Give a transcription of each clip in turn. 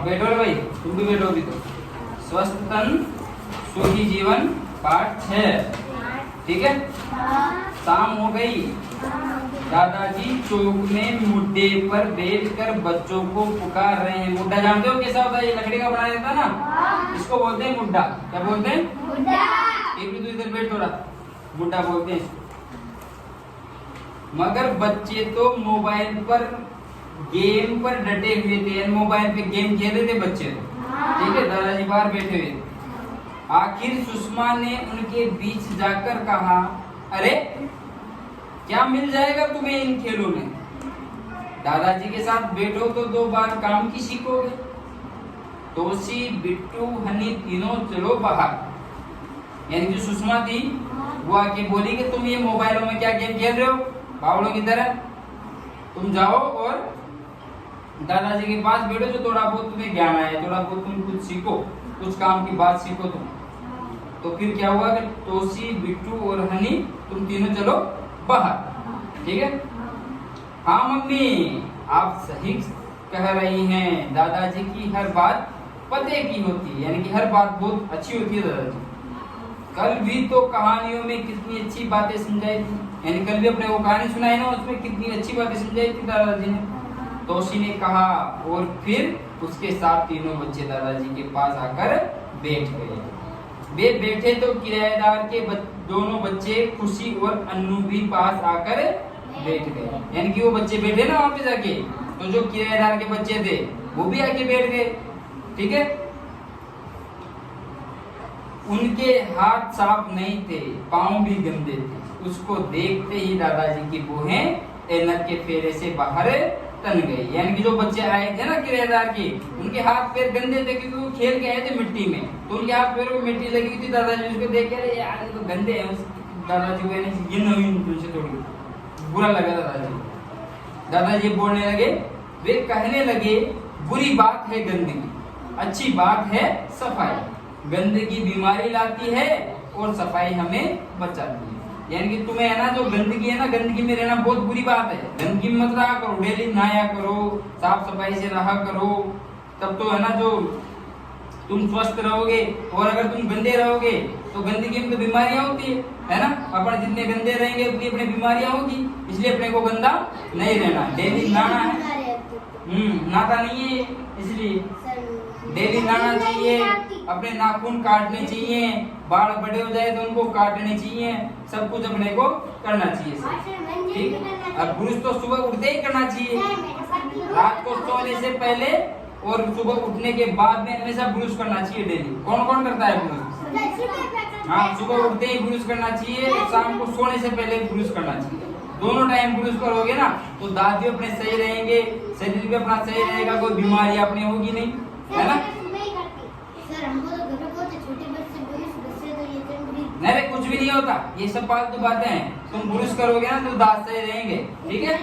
बैठो रे भाई, तुम भी बैठो अभी तो। स्वस्थ तन सुखी जीवन पाठ 6। ठीक है, शाम हो गई। दादाजी चौक में मुड्डे पर बैठकर बच्चों को पुकार रहे हैं। मुड्डा जानते हो कैसा होता है? ये लकड़ी का बना रहता है ना, इसको बोलते हैं मुड्डा। क्या बोलते हैं? मुड्डा। एक भी तो इधर बैठ हो रहा, मुड्डा बोलते हैं इसको। मगर बच्चे तो मोबाइल पर गेम पर डटे हुए थे, मोबाइल पे गेम खेल रहे थे बच्चे तो। ठीक है, दादाजी बाहर बैठे हुए थे। आखिर सुषमा ने उनके बीच जाकर कहा, अरे क्या मिल जाएगा तुम्हें इन खेलों में? दादाजी के साथ बैठो तो 2 बार काम की सीखोगे। तोसी, बिट्टू, हनी तीनों चलो बाहर। यानी जो सुषमा थी वो आके बोली कि तुम ये मोबाइलों में क्या गेम खेल रहे हो बावड़ों की तरह, तुम जाओ और दादाजी के पास बैठो, जो थोड़ा बहुत तुम्हें ज्ञान आया, थोड़ा बहुत तुम कुछ सीखो, कुछ काम की बात सीखो तुम। तो फिर क्या हुआ कि तोसी, बिट्टू और हनी तुम तीनों चलो बाहर। ठीक है, हाँ मम्मी आप सही कह रही हैं, दादाजी की हर बात पते की होती है, यानी कि हर बात बहुत अच्छी होती है दादाजी। कल भी तो कहानियों में कितनी अच्छी बातें समझाई थी, यानी कल भी अपने वो कहानी सुनाई ना, उसमें कितनी अच्छी बातें समझाई थी दादाजी ने। तोशी ने कहा और फिर उसके साथ तीनों बच्चे दादाजी के पास आकर बैठ गए। वे बैठे तो किराएदार के दोनों बच्चे खुशी और अन्नू भी पास आकर बैठ गए। यानी कि वो बच्चे बैठे ना वहां पे जाके, तो जो किराएदार के बच्चे थे वो भी आके बैठ गए। ठीक है, उनके हाथ साफ नहीं थे, पांव भी गंदे थे। उसको देखते ही दादाजी की बूहें ऐनक के फेरे से बाहर तन गई। यानी कि जो बच्चे आए थे ना किराएदार के, उनके हाथ पैर गंदे थे क्योंकि वो खेल के आए थे मिट्टी में, तो उनके हाथ पैरों में मिट्टी लगी थी। दादाजी उसको देख के यार ये तो गंदे हैं, दादाजी को गिन हुई उनसे थोड़ी बुरा लगा दादाजी। दादाजी बोलने लगे, वे कहने लगे बुरी बात है गंदगी, अच्छी बात है सफाई। गंदगी बीमारी लाती है और सफाई हमें बचाती है। यानी कि तुम्हें है ना जो गंदगी है ना, गंदगी में रहना बहुत बुरी बात है। गंदगी में मत रहा करो, डेली नहाया करो, साफ सफाई से रहा करो, तब तो है ना जो तुम स्वस्थ रहोगे। और अगर तुम गंदे रहोगे तो गंदगी में तो बीमारियां होती है ना। अपन जितने गंदे रहेंगे उतनी अपनी बीमारियां होगी, इसलिए अपने को गंदा नहीं रहना, डेली नहाना है। नहाता नहीं है इसलिए डेली नहाना चाहिए, अपने नाखून काटने चाहिए, बाल बड़े हो जाए तो उनको काटने चाहिए, सब कुछ अपने को करना चाहिए। ठीक, अब ब्रश तो सुबह उठते ही करना चाहिए, रात को सोने से पहले और सुबह उठने के बाद में हमेशा ब्रश करना चाहिए डेली। कौन कौन करता है ब्रश? हाँ, सुबह उठते ही ब्रश करना चाहिए, शाम को सोने से पहले ब्रश करना चाहिए। दोनों टाइम ब्रश करोगे ना तो दांत भी अपने सही रहेंगे, शरीर भी अपना सही रहेगा, कोई बीमारी अपनी होगी नहीं, है ना। नहीं कुछ भी नहीं होता, ये सब फालतू बातें हैं। तुम ब्रश करोगे ना तो दांत सही रहेंगे। ठीक है,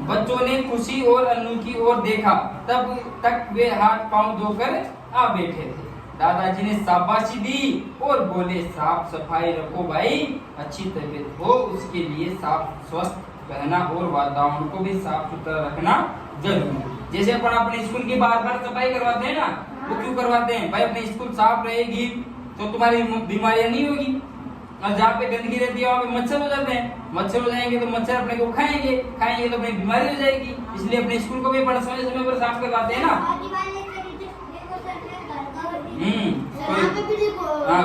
बच्चों ने खुशी और अन्नू की ओर देखा, तब तक वे हाथ पांव धोकर आ बैठे थे। दादाजी ने शाबाशी दी और बोले, साफ सफाई रखो भाई, अच्छी तबीयत हो उसके लिए साफ स्वस्थ रहना और वातावरण को भी साफ सुथरा रखना जरूरी। जैसे अपन अपने स्कूल की बार सफाई करवाते हैं ना, वो क्यों करवाते हैं भाई? अपने स्कूल साफ रहेगी तो तुम्हारी बीमारियां नहीं होगी। और जहाँ पे गंदगी रहती है वहाँ पे मच्छर हो जाते हैं, मच्छर हो जाएंगे तो मच्छर अपने को खाएंगे तो अपनी बीमारी हो जाएगी। इसलिए अपने स्कूल को भी बड़ा समय पर साफ करवाते हैं ना।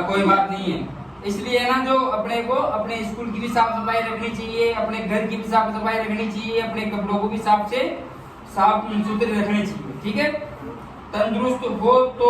कोई बात नहीं है। इसलिए है ना जो अपने को अपने स्कूल की भी साफ सफाई रखनी चाहिए, अपने घर की भी साफ सफाई रखनी चाहिए, अपने कपड़ों को भी साफ सुथरे रखने चाहिए। ठीक है, तंदुरुस्त हो तो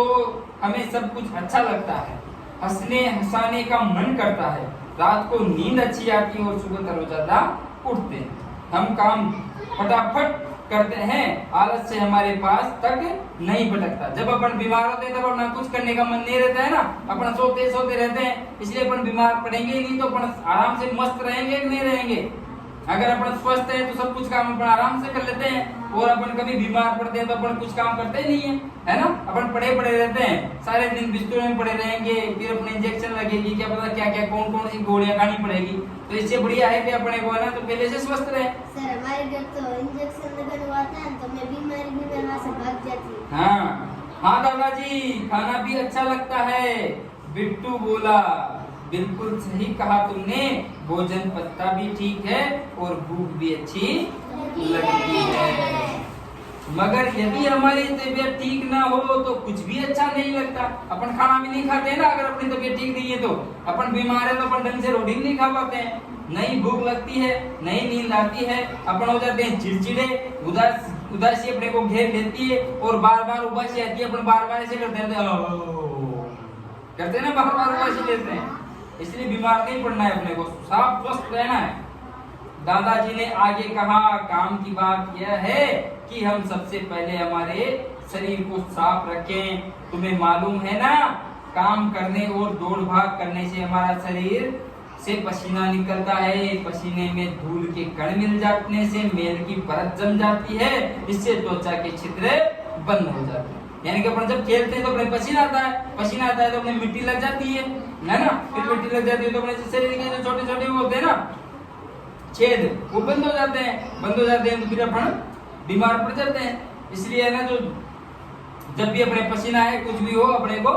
हमें सब कुछ अच्छा लगता है, हंसने हंसाने का मन करता है, रात को नींद अच्छी आती है और सुबह तरोताजा उठते हैं। हम काम फटाफट करते हैं, आलस से हमारे पास तक नहीं भटकता। जब अपन बीमार होते हैं तब अपना कुछ करने का मन नहीं रहता है ना, अपन सोते रहते हैं, इसलिए अपन बीमार पड़ेंगे ही नहीं, तो अपन आराम से मस्त रहेंगे कि नहीं रहेंगे। अगर अपन स्वस्थ है तो सब कुछ काम अपन आराम से कर लेते हैं, और अपन कभी बीमार पड़ते हैं तो अपन कुछ काम करते ही नहीं है ना। अपन पड़े रहते हैं, सारे दिन बिस्तर में पड़े रहेंगे, फिर अपने इंजेक्शन लगेगी, क्या पता क्या क्या कौन कौन सी गोलियां खानी पड़ेगी। तो इससे बढ़िया है कि अपने को है ना तो पहले से स्वस्थ रहे। सर हमारे घर तो इंजेक्शन लगाने आता है तो मैं बीमारी से भाग हाँ दादाजी, खाना भी अच्छा लगता है। बिट्टू बोला, बिल्कुल सही कहा तुमने, भोजन पत्ता भी ठीक है और भूख भी अच्छी लगती है। मगर यदि हमारी तबीयत ठीक ना हो तो कुछ भी अच्छा नहीं लगता। अपन खाना भी नहीं खाते हैं ना, अगर अपनी तबीयत ठीक नहीं है तो। अपन बीमार है तो अपन ढंग से रोटी नहीं खा पाते हैं, नहीं भूख लगती है, नहीं नींद आती है, अपन हो जाते हैं चिड़चिड़े, उदासी अपने को घेर लेती है और बार बार उबासी आती है। अपन बार बार ऐसे करते हैं ना, बार बार उबासी लेते हैं। इसलिए बीमार नहीं पड़ना है, अपने को साफ स्वस्थ रहना है। दादाजी ने आगे कहा, काम की बात यह है कि हम सबसे पहले हमारे शरीर को साफ रखें। तुम्हें मालूम है ना, काम करने और दौड़ भाग करने से हमारा शरीर से पसीना निकलता है। पसीने में धूल के कण मिल जाने से मेल की परत जम जाती है, इससे त्वचा के छिद्र बंद हो जाते हैं। यानी कि अपन जब खेलते हैं तो अपने पसीना आता है तो अपने मिट्टी लग जाती है ना। फिर मिट्टी लग जाती है तो अपने शरीर के जो छोटे छोटे होते हैं ना छेद, वो बंद हो जाते हैं तो फिर अपन बीमार पड़ जाते हैं। इसलिए है ना, जो जब भी अपने पसीना है कुछ भी हो, अपने को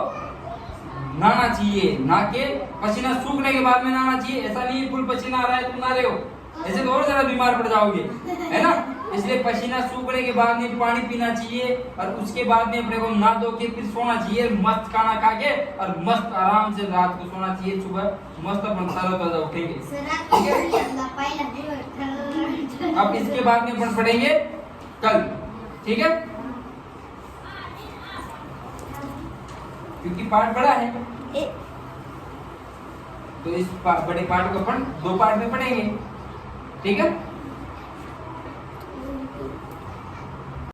नहाना चाहिए, ना के पसीना सूखने के बाद में नहाना चाहिए। ऐसा नहीं फुल पसीना आ रहा है तुम नहा रहे हो, ऐसे तो और ज्यादा बीमार पड़ जाओगे, है ना। इसलिए पसीना सूखने के बाद में पानी पीना चाहिए और उसके बाद में अपने को नहा धो के फिर सोना चाहिए, मस्त खाना खा के और मस्त आराम से रात को सोना चाहिए। सुबह मस्त अपन ताजा उठेंगे, ठीक है। अब इसके बाद में अपन पढ़ेंगे कल, ठीक है, क्योंकि पाठ बड़ा है तो इस बड़े पाठ को अपन 2 पार्ट में पढ़ेंगे, ठीक है।